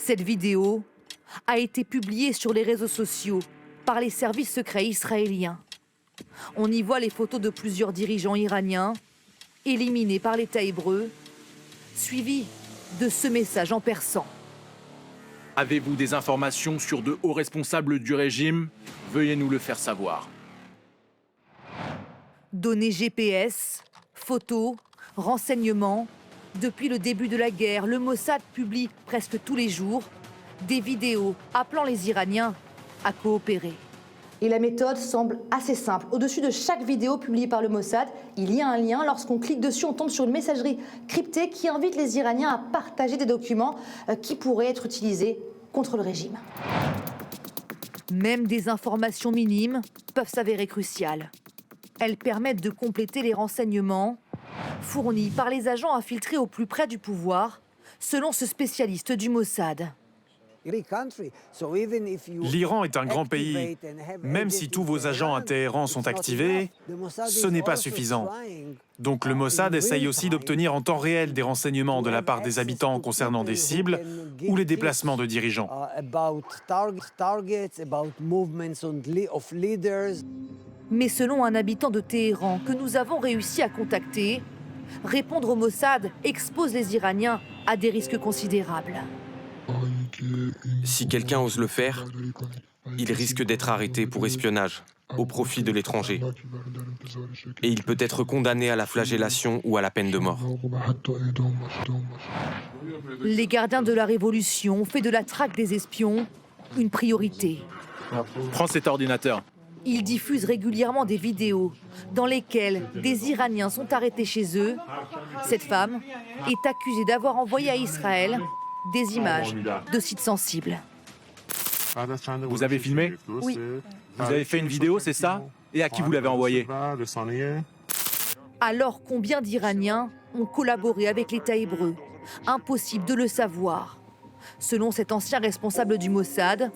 Cette vidéo a été publiée sur les réseaux sociaux par les services secrets israéliens. On y voit les photos de plusieurs dirigeants iraniens éliminés par l'État hébreu, suivis de ce message en persan. Avez-vous des informations sur de hauts responsables du régime? Veuillez nous le faire savoir. Données GPS, photos, renseignements. Depuis le début de la guerre, le Mossad publie presque tous les jours des vidéos appelant les Iraniens à coopérer. Et la méthode semble assez simple. Au-dessus de chaque vidéo publiée par le Mossad, il y a un lien. Lorsqu'on clique dessus, on tombe sur une messagerie cryptée qui invite les Iraniens à partager des documents qui pourraient être utilisés contre le régime. Même des informations minimes peuvent s'avérer cruciales. Elles permettent de compléter les renseignements fournis par les agents infiltrés au plus près du pouvoir, selon ce spécialiste du Mossad. L'Iran est un grand pays. Même si tous vos agents à Téhéran sont activés, ce n'est pas suffisant. Donc le Mossad essaye aussi d'obtenir en temps réel des renseignements de la part des habitants concernant des cibles ou les déplacements de dirigeants. Mais selon un habitant de Téhéran que nous avons réussi à contacter, répondre au Mossad expose les Iraniens à des risques considérables. Si quelqu'un ose le faire, il risque d'être arrêté pour espionnage au profit de l'étranger. Et il peut être condamné à la flagellation ou à la peine de mort. Les gardiens de la Révolution ont fait de la traque des espions une priorité. Prends cet ordinateur. Ils diffusent régulièrement des vidéos dans lesquelles des Iraniens sont arrêtés chez eux. Cette femme est accusée d'avoir envoyé à Israël des images de sites sensibles. Vous avez filmé? Oui. Vous avez fait une vidéo, c'est ça? Et à qui vous l'avez envoyée? Alors combien d'Iraniens ont collaboré avec l'État hébreu? Impossible de le savoir. Selon cet ancien responsable du Mossad,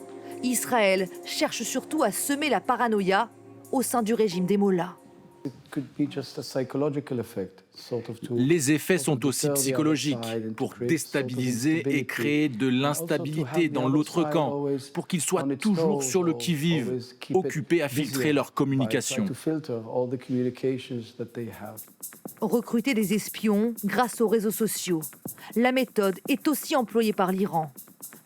Israël cherche surtout à semer la paranoïa au sein du régime des mollahs. Les effets sont aussi psychologiques, pour déstabiliser et créer de l'instabilité dans l'autre camp, pour qu'ils soient toujours sur le qui-vive, occupés à filtrer leurs communications. Recruter des espions grâce aux réseaux sociaux. La méthode est aussi employée par l'Iran.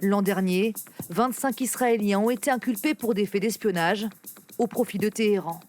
L'an dernier, 25 Israéliens ont été inculpés pour des faits d'espionnage au profit de Téhéran.